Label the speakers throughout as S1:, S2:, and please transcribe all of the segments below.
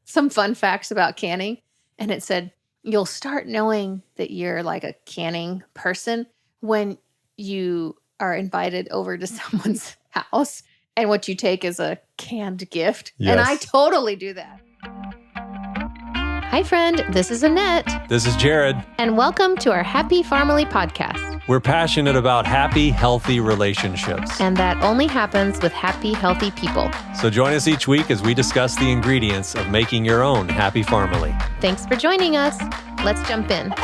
S1: some fun facts about canning. And it said, you'll start knowing that you're like a canning person when you are invited over to someone's house and what you take is a canned gift. Yes. And I totally do that. Hi, friend. This is Annette.
S2: This is Jared.
S1: And welcome to our Happy Family podcast.
S2: We're passionate about happy, healthy relationships.
S1: And that only happens with happy, healthy people.
S2: So join us each week as we discuss the ingredients of making your own happy family.
S1: Thanks for joining us. Let's jump in.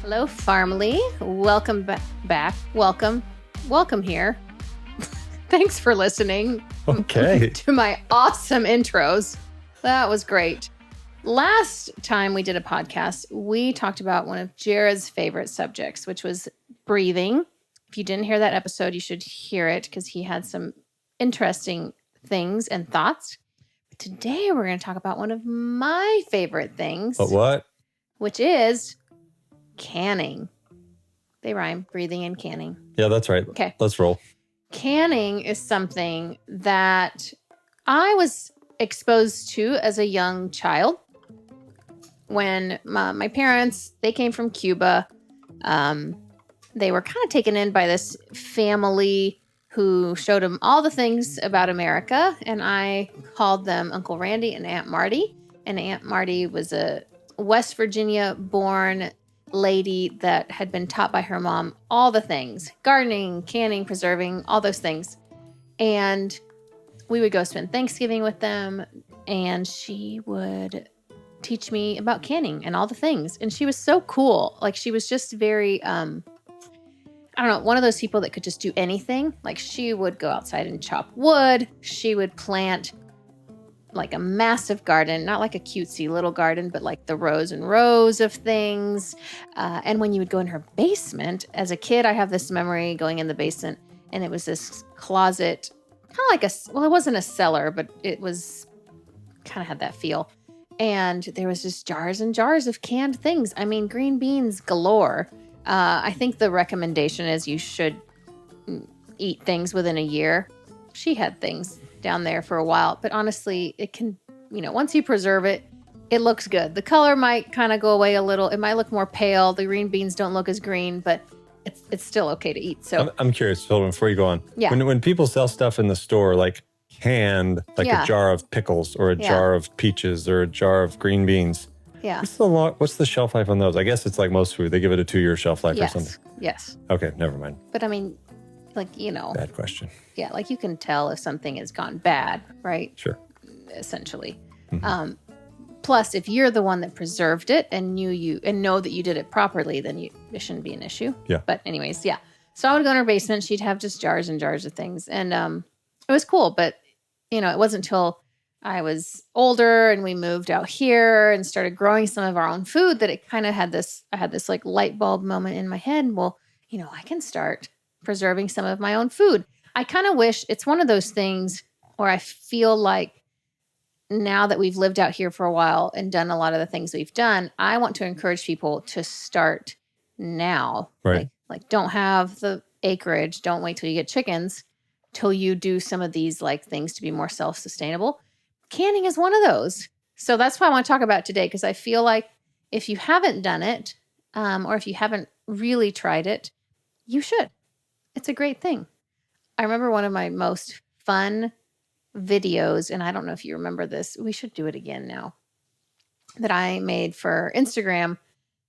S1: Hello, family. Welcome back. Welcome here. Thanks for listening.
S2: Okay.
S1: To my awesome intros. That was great. Last time we did a podcast, we talked about one of Jared's favorite subjects, which was breathing. If you didn't hear that episode, you should hear it because he had some interesting things and thoughts. But today we're going to talk about one of my favorite things.
S2: But what?
S1: Which is canning. They rhyme, breathing and canning.
S2: Yeah, that's right.
S1: Okay.
S2: Let's roll.
S1: Canning is something that I was exposed to as a young child when my parents, they came from Cuba. They were kind of taken in by this family who showed them all the things about America. And I called them Uncle Randy and Aunt Marty. And Aunt Marty was a West Virginia born lady that had been taught by her mom all the things, gardening, canning, preserving, all those things. And we would go spend Thanksgiving with them, and she would teach me about canning and all the things. And she was so cool. Like, she was just very, I don't know, one of those people that could just do anything. Like, she would go outside and chop wood. She would plant like a massive garden, not like a cutesy little garden, but like the rows and rows of things. And when you would go in her basement, as a kid, I have this memory going in the basement, and it was this closet, kind of like it wasn't a cellar, but it was kind of had that feel. And there was just jars and jars of canned things. I mean, green beans galore. I think the recommendation is you should eat things within a year. She had things down there for a while, but honestly, it can, once you preserve it, it looks good. The color might kind of go away a little. It might look more pale. The green beans don't look as green, but it's still okay to eat. So
S2: I'm curious, Phil, before you go on.
S1: Yeah.
S2: When people sell stuff in the store, like canned, like a jar of pickles or a jar of peaches or a jar of green beans.
S1: Yeah.
S2: What's the shelf life on those? I guess it's like most food. They give it a 2-year shelf life or something.
S1: Yes.
S2: Okay, never mind.
S1: But I mean,
S2: Bad question.
S1: Yeah, like you can tell if something has gone bad, right?
S2: Sure.
S1: Essentially.
S2: Mm-hmm.
S1: Plus, if you're the one that preserved it and know that you did it properly, then it shouldn't be an issue.
S2: Yeah.
S1: But anyways, yeah. So I would go in her basement. She'd have just jars and jars of things. And it was cool. But, it wasn't until I was older and we moved out here and started growing some of our own food that it kind of had I had this like light bulb moment in my head. Well, I can start preserving some of my own food. I kind of wish it's one of those things where I feel like now that we've lived out here for a while and done a lot of the things we've done, I want to encourage people to start now.
S2: Right.
S1: Like don't have the acreage. Don't wait till you get chickens till you do some of these like things to be more self-sustainable. Canning is one of those. So that's why I want to talk about it today, because I feel like if you haven't done it, or if you haven't really tried it, you should. It's a great thing. I remember one of my most fun videos, and I don't know if you remember this. We should do it again now. That I made for Instagram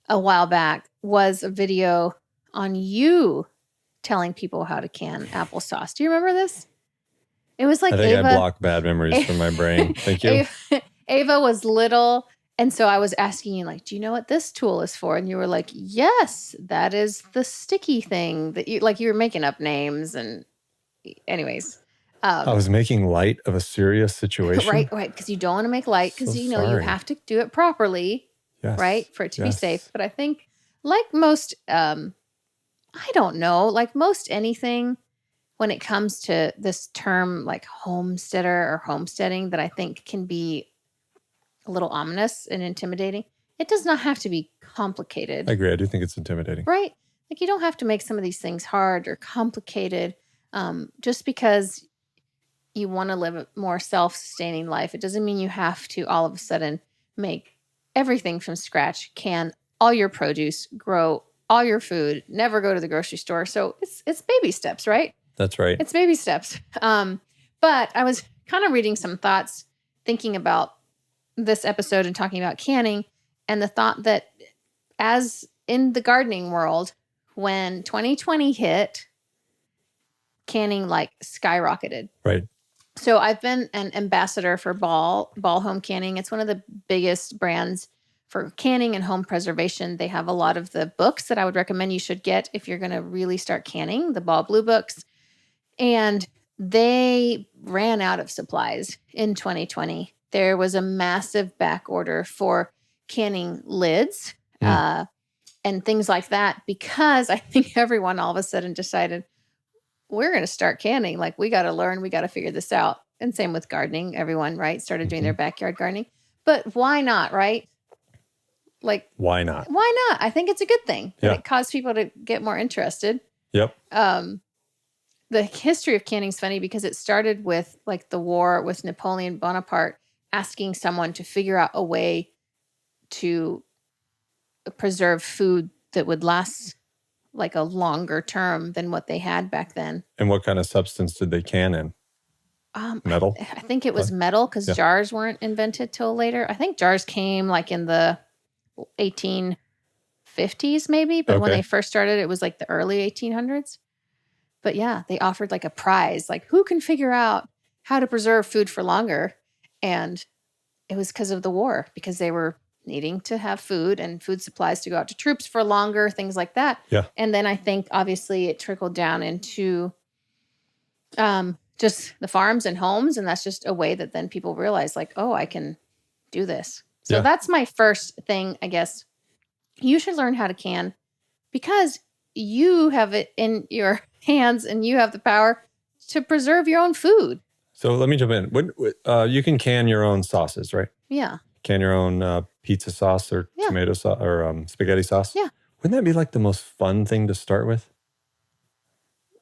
S1: a while back was a video on you telling people how to can applesauce. Do you remember this? It was like
S2: I think I blocked bad memories from my brain. Thank you.
S1: Ava was little. And so I was asking you, like, do you know what this tool is for? And you were like, yes, that is the sticky thing that you were making up names. And anyways.
S2: I was making light of a serious situation.
S1: Right. Because you don't want to make light because, you have to do it properly, right? For it to be safe. But I think like most, I don't know, like most anything when it comes to this term like homesteader or homesteading that I think can be a little ominous and intimidating. It does not have to be complicated.
S2: I agree. I do think it's intimidating.
S1: Right? Like, you don't have to make some of these things hard or complicated just because you want to live a more self-sustaining life. It doesn't mean you have to all of a sudden make everything from scratch, can all your produce, grow all your food, never go to the grocery store. So it's baby steps, right?
S2: That's right.
S1: It's baby steps. But I was kind of reading some thoughts, thinking about this episode and talking about canning, and the thought that as in the gardening world, when 2020 hit, canning like skyrocketed.
S2: Right.
S1: So I've been an ambassador for Ball Home Canning. It's one of the biggest brands for canning and home preservation. They have a lot of the books that I would recommend you should get if you're going to really start canning, the Ball Blue books. And they ran out of supplies in 2020. There was a massive back order for canning lids and things like that, because I think everyone all of a sudden decided, we're going to start canning. Like, we got to learn, we got to figure this out. And same with gardening. Everyone, right, started doing their backyard gardening. But why not, right? Like,
S2: why not?
S1: Why not? I think it's a good thing. Yeah. It caused people to get more interested.
S2: Yep.
S1: The history of canning is funny because it started with like the war with Napoleon Bonaparte asking someone to figure out a way to preserve food that would last like a longer term than what they had back then.
S2: And what kind of substance did they can in? Metal?
S1: I think it was metal, because jars weren't invented till later. I think jars came like in the 1850s maybe, but when they first started, it was like the early 1800s. But yeah, they offered like a prize, like who can figure out how to preserve food for longer? And it was because of the war, because they were needing to have food and food supplies to go out to troops for longer, things like that.
S2: Yeah.
S1: And then I think obviously it trickled down into just the farms and homes. And that's just a way that then people realize like, oh, I can do this. So that's my first thing, I guess. You should learn how to can, because you have it in your hands and you have the power to preserve your own food.
S2: So let me jump in. You can can your own sauces, right?
S1: Yeah.
S2: Can your own pizza sauce or tomato sauce or spaghetti sauce.
S1: Yeah.
S2: Wouldn't that be like the most fun thing to start with?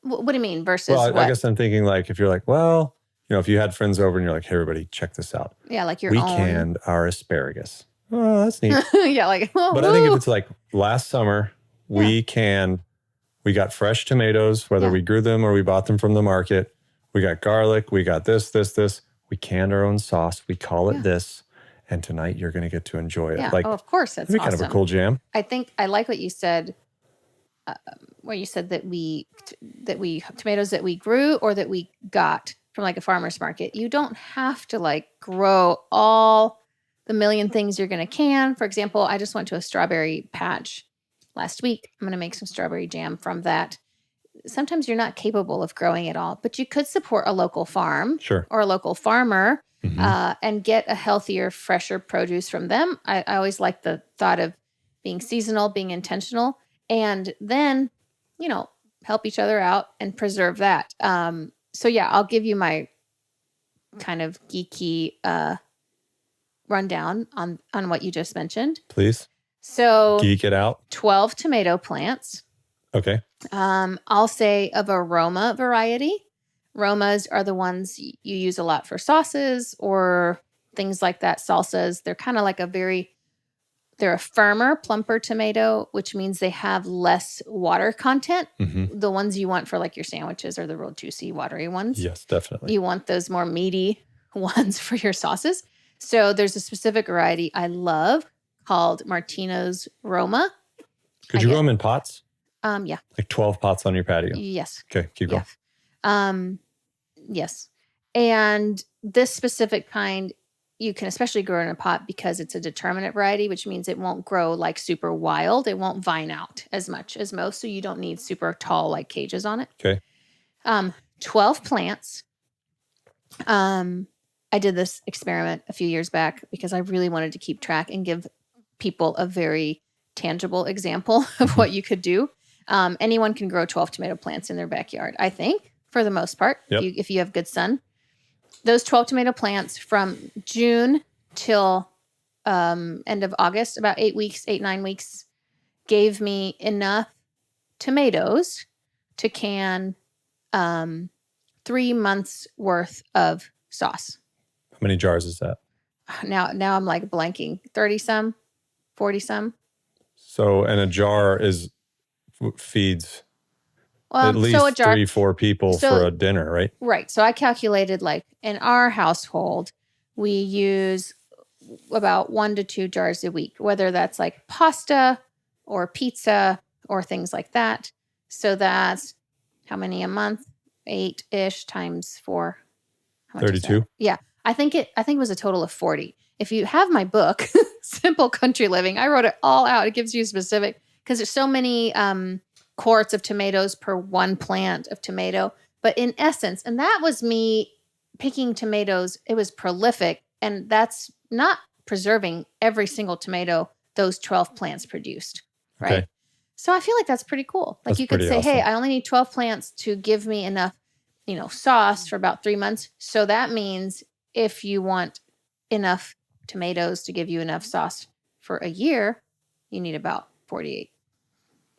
S1: What do you mean versus
S2: what?
S1: I
S2: guess I'm thinking like, if you're like, well, if you had friends over and you're like, hey, everybody, check this out.
S1: Yeah, like
S2: we canned our asparagus. Oh, that's neat.
S1: Yeah, like,
S2: but I think if it's like last summer, we got fresh tomatoes, whether we grew them or we bought them from the market. We got garlic. We got this. We canned our own sauce. We call it this. And tonight you're going to get to enjoy it.
S1: Yeah.
S2: Like,
S1: of course. That's
S2: awesome. Kind of a cool jam.
S1: I think I like what you said, where you said that tomatoes that we grew or that we got from like a farmer's market. You don't have to like grow all the million things you're going to can. For example, I just went to a strawberry patch last week. I'm going to make some strawberry jam from that. Sometimes you're not capable of growing it all, but you could support a local farm or a local farmer and get a healthier, fresher produce from them. I always like the thought of being seasonal, being intentional, and then, help each other out and preserve that. So yeah, I'll give you my kind of geeky rundown on what you just mentioned.
S2: Please.
S1: So
S2: geek it out.
S1: 12 tomato plants.
S2: Okay.
S1: I'll say of aroma variety. Aromas are the ones you use a lot for sauces or things like that, salsas. They're kind of like they're a firmer, plumper tomato, which means they have less water content. Mm-hmm. The ones you want for like your sandwiches are the real juicy, watery ones.
S2: Yes, definitely.
S1: You want those more meaty ones for your sauces. So there's a specific variety I love called Martino's Roma.
S2: Could you grow them in pots?
S1: Yeah.
S2: Like 12 pots on your patio?
S1: Yes.
S2: Okay, keep going.
S1: Yes. And this specific kind, you can especially grow in a pot because it's a determinate variety, which means it won't grow like super wild. It won't vine out as much as most, so you don't need super tall like cages on it.
S2: Okay.
S1: 12 plants. I did this experiment a few years back because I really wanted to keep track and give people a very tangible example of what you could do. Anyone can grow 12 tomato plants in their backyard, I think, for the most part, if you have good sun. Those 12 tomato plants from June till end of August, about 8, 9 weeks, gave me enough tomatoes to can 3 months worth of sauce.
S2: How many jars is that?
S1: Now I'm like blanking. 30 some, 40 some.
S2: So, and a jar feeds
S1: Well,
S2: at least
S1: so a jar,
S2: 3-4 people for a dinner, right?
S1: Right. So I calculated like in our household, we use about 1 to 2 jars a week, whether that's like pasta or pizza or things like that. So that's how many a month? 8-ish times 4. How much is that?
S2: 32.
S1: Yeah. I think it was a total of 40. If you have my book, Simple Country Living, I wrote it all out. It gives you specific because there's so many quarts of tomatoes per 1 plant of tomato. But in essence, and that was me picking tomatoes, it was prolific. And that's not preserving every single tomato those 12 plants produced, right?
S2: Okay.
S1: So I feel like that's pretty cool. Like
S2: That's
S1: you could
S2: pretty
S1: say, hey,
S2: awesome.
S1: I only need 12 plants to give me enough, sauce for about 3 months. So that means if you want enough tomatoes to give you enough sauce for a year, you need about 48.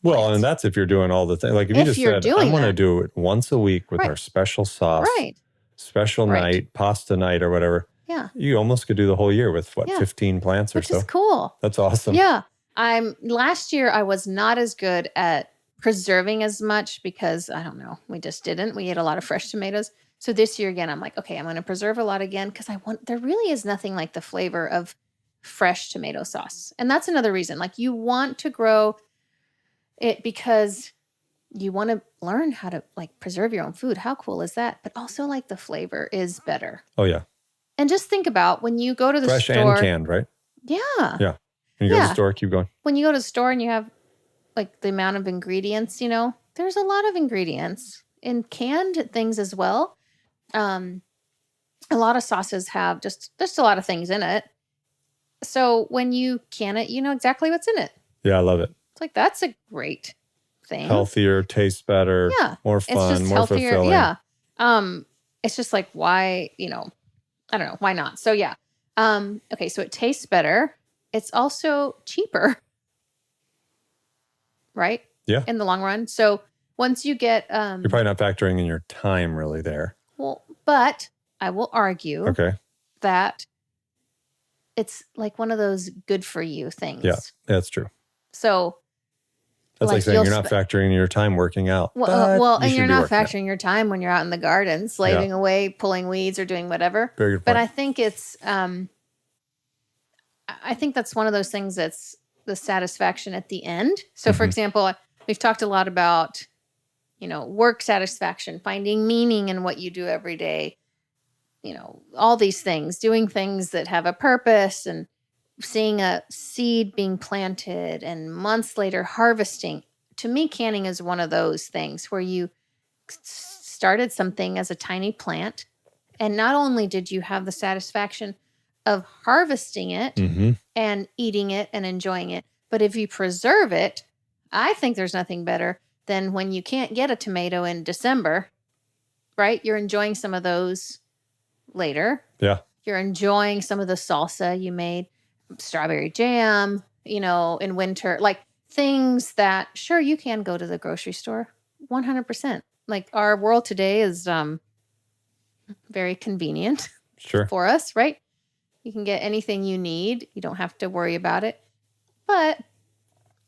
S2: Well,
S1: plants.
S2: and that's if you're doing all the things. Like if you just said, I want to do it once a week with
S1: Right.
S2: our special sauce,
S1: Right.
S2: special night, pasta night or whatever.
S1: Yeah.
S2: You almost could do the whole year with 15 plants or so.
S1: Which is cool.
S2: That's awesome.
S1: Yeah. Last year I was not as good at preserving as much because I don't know, we just didn't. We ate a lot of fresh tomatoes. So this year again, I'm like, okay, I'm going to preserve a lot again because there really is nothing like the flavor of fresh tomato sauce. And that's another reason. Like you want to grow it because you want to learn how to like preserve your own food. How cool is that? But also like the flavor is better.
S2: Oh yeah.
S1: And just think about when you go to the
S2: fresh
S1: store.
S2: Fresh and canned, right?
S1: Yeah.
S2: Yeah. When you go to the store, keep going. When
S1: you go to the store and you have like the amount of ingredients, there's a lot of ingredients in canned things as well. A lot of sauces have just a lot of things in it. So when you can it, you know exactly what's in it.
S2: Yeah, I love it.
S1: It's like, that's a great thing.
S2: Healthier, tastes better, more fun, more healthier, fulfilling.
S1: Yeah. It's just like, why, I don't know, why not? So yeah. Okay, so it tastes better. It's also cheaper. Right?
S2: Yeah.
S1: In the long run. So once you get
S2: you're probably not factoring in your time really there.
S1: Well, but I will argue that it's like one of those good for you things.
S2: Yeah, that's true.
S1: So
S2: that's like saying you're not factoring in your time working out.
S1: Well, and you're not factoring your time when you're out in the garden, slaving away, pulling weeds or doing whatever.
S2: Very good point.
S1: But I think it's I think that's one of those things that's the satisfaction at the end. So for example, we've talked a lot about, work satisfaction, finding meaning in what you do every day, all these things, doing things that have a purpose and seeing a seed being planted and months later harvesting. To me, canning is one of those things where you started something as a tiny plant. And not only did you have the satisfaction of harvesting it and eating it and enjoying it, but if you preserve it, I think there's nothing better than when you can't get a tomato in December, right? You're enjoying some of those later.
S2: Yeah.
S1: You're enjoying some of the salsa you made, strawberry jam, in winter, like things that sure you can go to the grocery store 100%. Like our world today is very convenient for us, right? You can get anything you need. You don't have to worry about it, but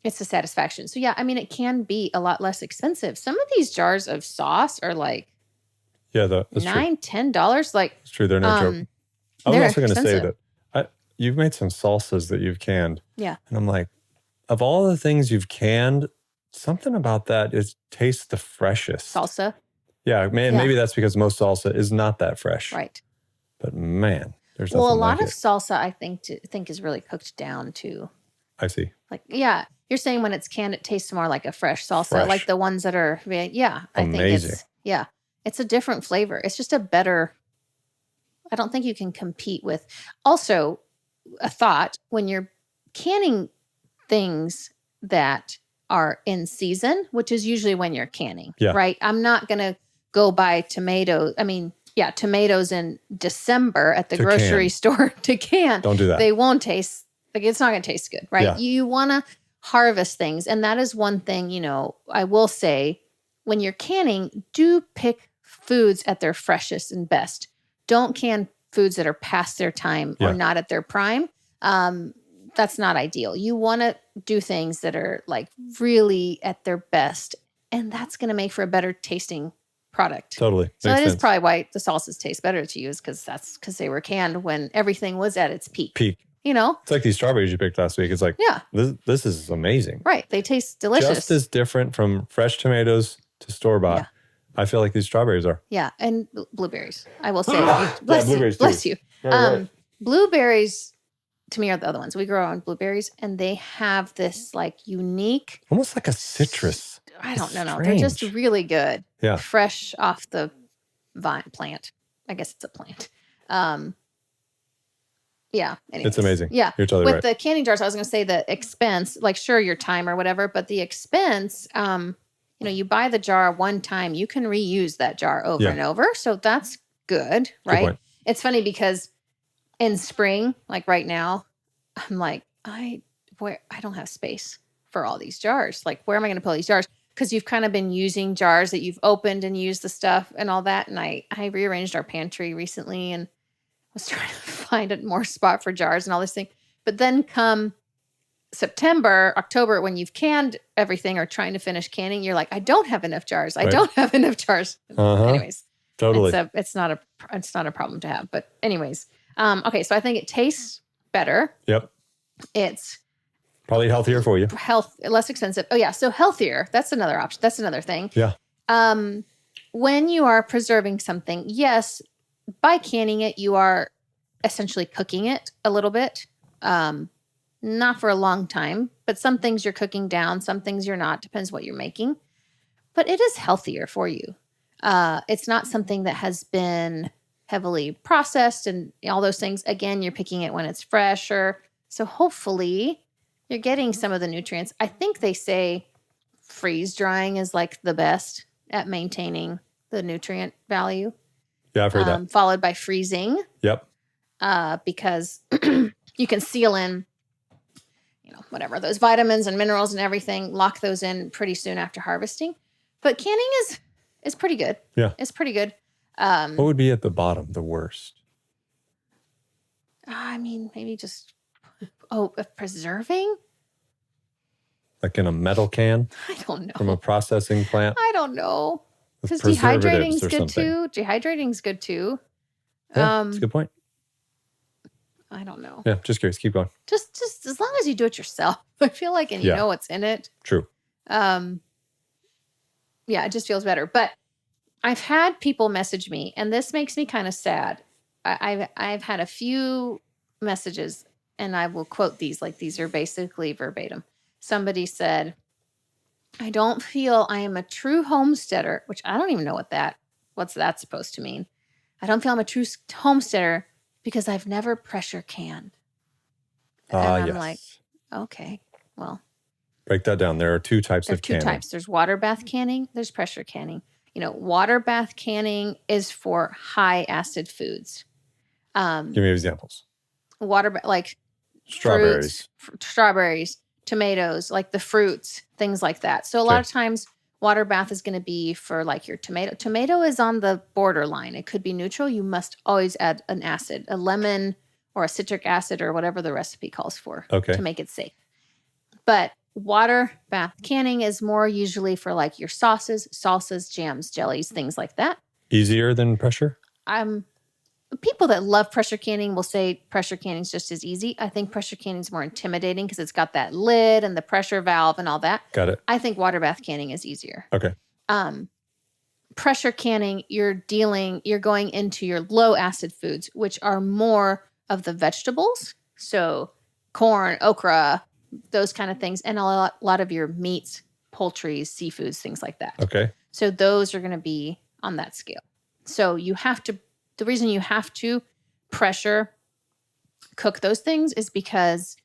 S1: it's a satisfaction. So yeah, I mean, it can be a lot less expensive. Some of these jars of sauce are like
S2: that's
S1: $9-10. Like
S2: it's true. They're no joke. I was also going to say that you've made some salsas that you've canned.
S1: Yeah.
S2: And I'm like, of all the things you've canned, something about that tastes the freshest.
S1: Salsa?
S2: Yeah, man. Maybe that's because most salsa is not that fresh.
S1: Right.
S2: But man, there's nothing
S1: a
S2: like
S1: lot of salsa I think is really cooked down too.
S2: I see.
S1: Like, yeah, you're saying when it's canned, it tastes more like a fresh salsa, like the ones that are, I think it's a different flavor. It's just a better, I don't think you can compete with. Also, a thought, when you're canning things that are in season, which is usually when you're canning, right? I'm not going to go buy tomatoes. I mean, tomatoes in December at the grocery store to can.
S2: Don't do that.
S1: They won't taste, like it's not going to taste good, right? Yeah. You want to harvest things. And that is one thing, I will say, when you're canning, do pick foods at their freshest and best. Don't can foods that are past their time or not at their prime. That's not ideal. You want to do things that are like really at their best, and that's going to make for a better tasting product.
S2: Totally.
S1: So that is probably why the salsas taste better to you, is because they were canned when everything was at its peak.
S2: It's like these strawberries you picked last week. It's like, this is amazing.
S1: Right. They taste delicious.
S2: Just as different from fresh tomatoes to store-bought. Yeah. I feel like these strawberries are.
S1: Yeah, and blueberries. I will say.
S2: Blueberries
S1: bless you.
S2: Right.
S1: Blueberries, to me, are the other ones. We grow on blueberries, and they have this like unique,
S2: almost like a citrus.
S1: I don't know. They're just really good.
S2: Yeah,
S1: fresh off the plant. I guess it's a plant. Yeah, anyways.
S2: It's amazing.
S1: Yeah,
S2: you're totally
S1: right.
S2: With
S1: the canning jars, I was going to say the expense, like sure your time or whatever, but the expense, you buy the jar one time, you can reuse that jar over and over, so that's good, right?
S2: Good.
S1: It's funny because in spring, like right now, I'm like, I don't have space for all these jars. Like, where am I going to put all these jars? Because you've kind of been using jars that you've opened and used the stuff and all that. And I rearranged our pantry recently and was trying to find a more spot for jars and all this thing. But then come September, October, when you've canned everything or trying to finish canning, you're like, I don't have enough jars. I don't have enough jars. Anyways,
S2: totally.
S1: It's not a problem to have. But anyways, okay. So I think it tastes better.
S2: Yep.
S1: It's
S2: probably healthier for you.
S1: Less expensive. Oh yeah. So healthier. That's another option. That's another thing.
S2: Yeah.
S1: When you are preserving something, yes, by canning it, you are essentially cooking it a little bit. Not for a long time, but some things you're cooking down, some things you're not, depends what you're making. But it is healthier for you. It's not something that has been heavily processed and all those things. Again, you're picking it when it's fresher. So hopefully you're getting some of the nutrients. I think they say freeze drying is like the best at maintaining the nutrient value.
S2: Yeah, I've heard that.
S1: Followed by freezing.
S2: Yep.
S1: Because you can seal in, whatever, those vitamins and minerals and everything, lock those in pretty soon after harvesting. But canning is pretty good.
S2: Yeah.
S1: It's pretty good.
S2: What would be at the bottom, the worst?
S1: I mean, maybe just, preserving?
S2: Like in a metal can?
S1: I don't know.
S2: From a processing plant?
S1: I don't know. Because dehydrating's good too. Dehydrating's good too.
S2: Yeah, that's a good point.
S1: I don't know.
S2: Yeah, just curious. Keep going.
S1: Just as long as you do it yourself. I feel like, and you know what's in it.
S2: True.
S1: Yeah, it just feels better. But I've had people message me, and this makes me kind of sad. I've had a few messages, and I will quote these. Like, these are basically verbatim. Somebody said, I don't feel I am a true homesteader, which I don't even know what's that supposed to mean. I don't feel I'm a true homesteader because I've never pressure canned. And I'm like, okay, well.
S2: Break that down. There are two types of canning.
S1: Two types. There's water bath canning. There's pressure canning. Water bath canning is for high acid foods.
S2: Give me examples.
S1: Like
S2: strawberries.
S1: Strawberries, tomatoes, like the fruits, things like that. So a lot of times water bath is going to be for like your tomato. Tomato is on the borderline. It could be neutral. You must always add an acid, a lemon or a citric acid or whatever the recipe calls for to make it safe. But water bath canning is more usually for like your sauces, salsas, jams, jellies, things like that.
S2: Easier than pressure?
S1: People that love pressure canning will say pressure canning is just as easy. I think pressure canning is more intimidating because it's got that lid and the pressure valve and all that.
S2: Got it.
S1: I think water bath canning is easier.
S2: Okay.
S1: Pressure canning, you're going into your low acid foods, which are more of the vegetables. So corn, okra, those kind of things, and a lot of your meats, poultry, seafoods, things like that.
S2: Okay.
S1: So those are going to be on that scale. So the reason you have to pressure cook those things is because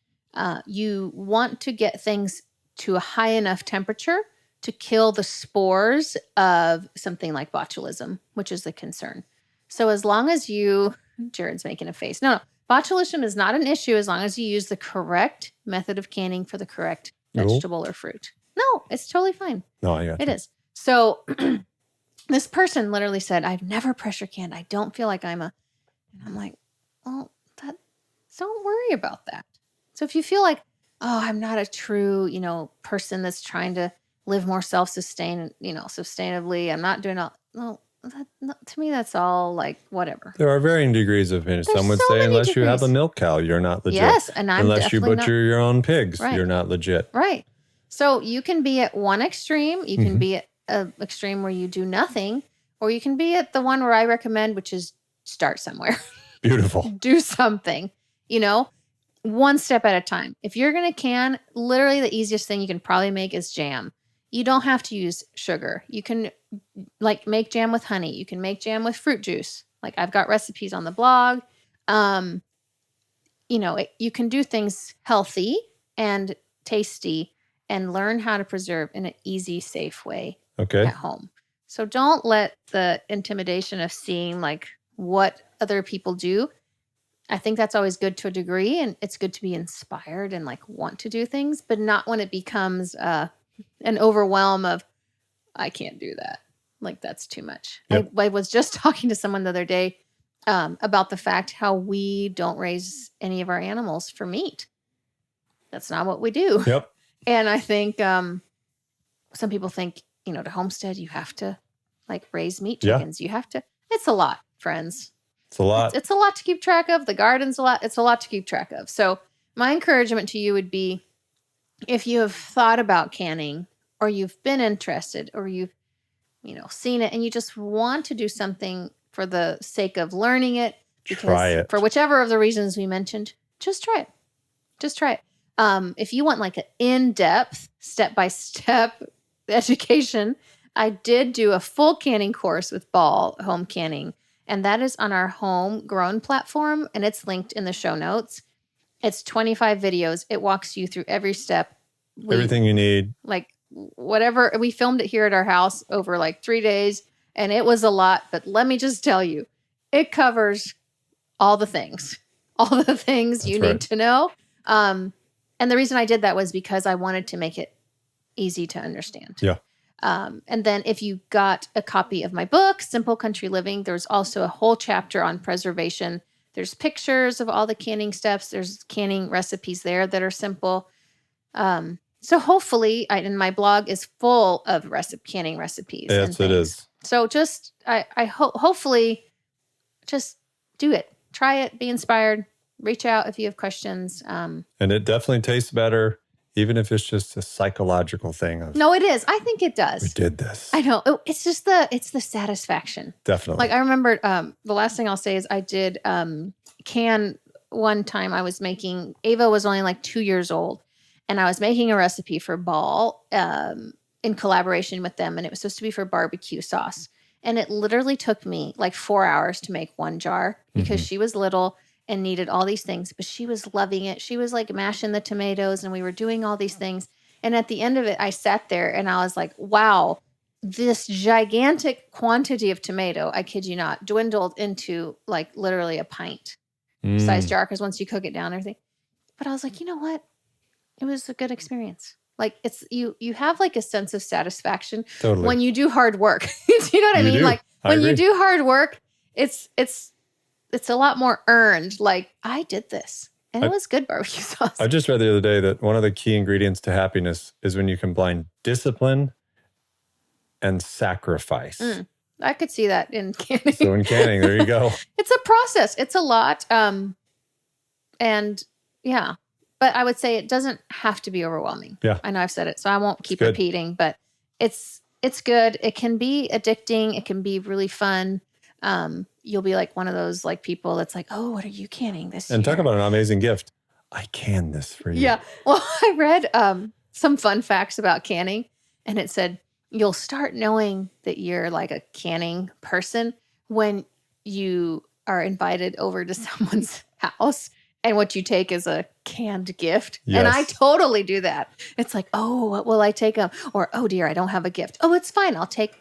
S1: you want to get things to a high enough temperature to kill the spores of something like botulism, which is the concern. So as long as Jared's making a face. No, botulism is not an issue as long as you use the correct method of canning for the correct vegetable or fruit. No, it's totally fine.
S2: No, I got
S1: It
S2: you.
S1: is. So this person literally said, I've never pressure canned. I don't feel like and I'm like, well, don't worry about that. So if you feel like, oh, I'm not a true, person that's trying to live more sustainably. I'm not doing all, no, to me, that's all like whatever.
S2: There are varying degrees of opinion. Some would say, unless you have a milk cow, you're not legit.
S1: Yes, and I'm
S2: unless you butcher your own pigs,
S1: right.
S2: You're not legit.
S1: Right. So you can be at one extreme. You can be at an extreme where you do nothing, or you can be at the one where I recommend, which is start somewhere.
S2: Beautiful.
S1: Do something, one step at a time. If you're going to can, literally the easiest thing you can probably make is jam. You don't have to use sugar. You can make jam with honey. You can make jam with fruit juice. Like I've got recipes on the blog. You can do things healthy and tasty and learn how to preserve in an easy, safe way at home. So don't let the intimidation of seeing what other people do. I think that's always good to a degree, and it's good to be inspired and want to do things, but not when it becomes an overwhelm of, I can't do that. That's too much.
S2: Yep.
S1: I was just talking to someone the other day about the fact how we don't raise any of our animals for meat. That's not what we do.
S2: Yep.
S1: And I think some people think, to homestead, you have to raise meat chickens. You have to. It's a lot, friends.
S2: It's a lot.
S1: It's a lot to keep track of. The garden's a lot. It's a lot to keep track of. So my encouragement to you would be, if you have thought about canning, or you've been interested, or you've, seen it, and you just want to do something for the sake of learning it,
S2: try it.
S1: For whichever of the reasons we mentioned, just try it. Just try it. If you want an in-depth, step-by-step education, I did do a full canning course with Ball Home Canning, and that is on our homegrown platform, and it's linked in the show notes. It's 25 videos. It walks you through every step.
S2: Everything you need.
S1: Whatever. We filmed it here at our house over 3 days, and it was a lot, but let me just tell you, it covers all the things. All the things you need to know. And the reason I did that was because I wanted to make it easy to understand.
S2: Yeah.
S1: And then if you got a copy of my book, Simple Country Living, there's also a whole chapter on preservation. There's pictures of all the canning steps. There's canning recipes there that are simple. So hopefully, and my blog is full of canning recipes.
S2: Yes, it is.
S1: So just, hopefully, just do it. Try it. Be inspired. Reach out if you have questions.
S2: And it definitely tastes better, even if it's just a psychological thing.
S1: No, it is. I think it does.
S2: We did this.
S1: I know. It's just it's the satisfaction.
S2: Definitely.
S1: I remember the last thing I'll say is I did can one time I was making, Ava was only 2 years old, and I was making a recipe for Ball in collaboration with them, and it was supposed to be for barbecue sauce. And it literally took me 4 hours to make one jar because she was little and needed all these things, but she was loving it. She was mashing the tomatoes, and we were doing all these things. And at the end of it, I sat there and I was like, wow, this gigantic quantity of tomato, I kid you not, dwindled into literally a pint size jar, because once you cook it down and everything. But I was like, you know what? It was a good experience. It's you have a sense of satisfaction when you do hard work. You know what I mean?
S2: Do.
S1: When you do hard work, it's a lot more earned. I did this, and it was good barbecue sauce.
S2: I just read the other day that one of the key ingredients to happiness is when you combine discipline and sacrifice.
S1: I could see that in canning.
S2: So in canning, there you go.
S1: It's a process. It's a lot. And yeah, but I would say it doesn't have to be overwhelming.
S2: Yeah.
S1: I know I've said it, so I won't keep repeating, but it's good. It can be addicting. It can be really fun. You'll be one of those people that's oh, what are you canning this year?
S2: And talk about an amazing gift. I canned this for you.
S1: Yeah. Well, I read some fun facts about canning, and it said you'll start knowing that you're a canning person when you are invited over to someone's house and what you take is a canned gift.
S2: Yes.
S1: And I totally do that. It's oh, what will I take? Or, oh dear, I don't have a gift. Oh, it's fine. I'll take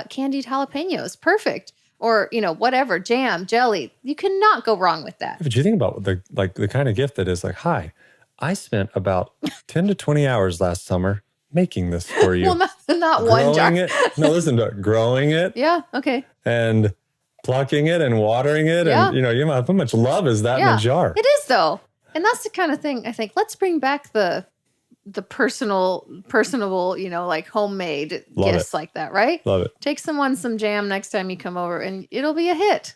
S1: candied jalapenos. Perfect. Or, whatever, jam, jelly. You cannot go wrong with that.
S2: But you think about the kind of gift that is hi, I spent about 10 to 20 hours last summer making this for you.
S1: Well, not one jar.
S2: Growing it. No, listen to it. Growing it.
S1: Yeah. Okay.
S2: And plucking it and watering it.
S1: Yeah.
S2: And, how much love is that in a jar?
S1: It is, though. And that's the kind of thing I think, let's bring back the personable, like homemade gifts like that, right?
S2: Love it.
S1: Take someone some jam next time you come over and it'll be a hit.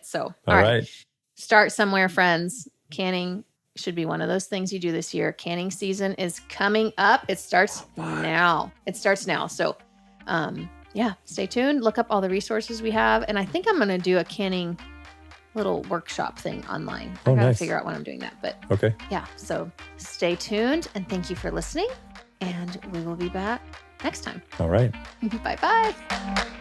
S1: So, all right. Start somewhere, friends. Canning should be one of those things you do this year. Canning season is coming up. It starts now. So, stay tuned. Look up all the resources we have. And I think I'm going to do a canning little workshop thing online. I got to figure out when I'm doing that. But
S2: okay.
S1: Yeah. So stay tuned and thank you for listening. And we will be back next time.
S2: All right.
S1: Bye-bye.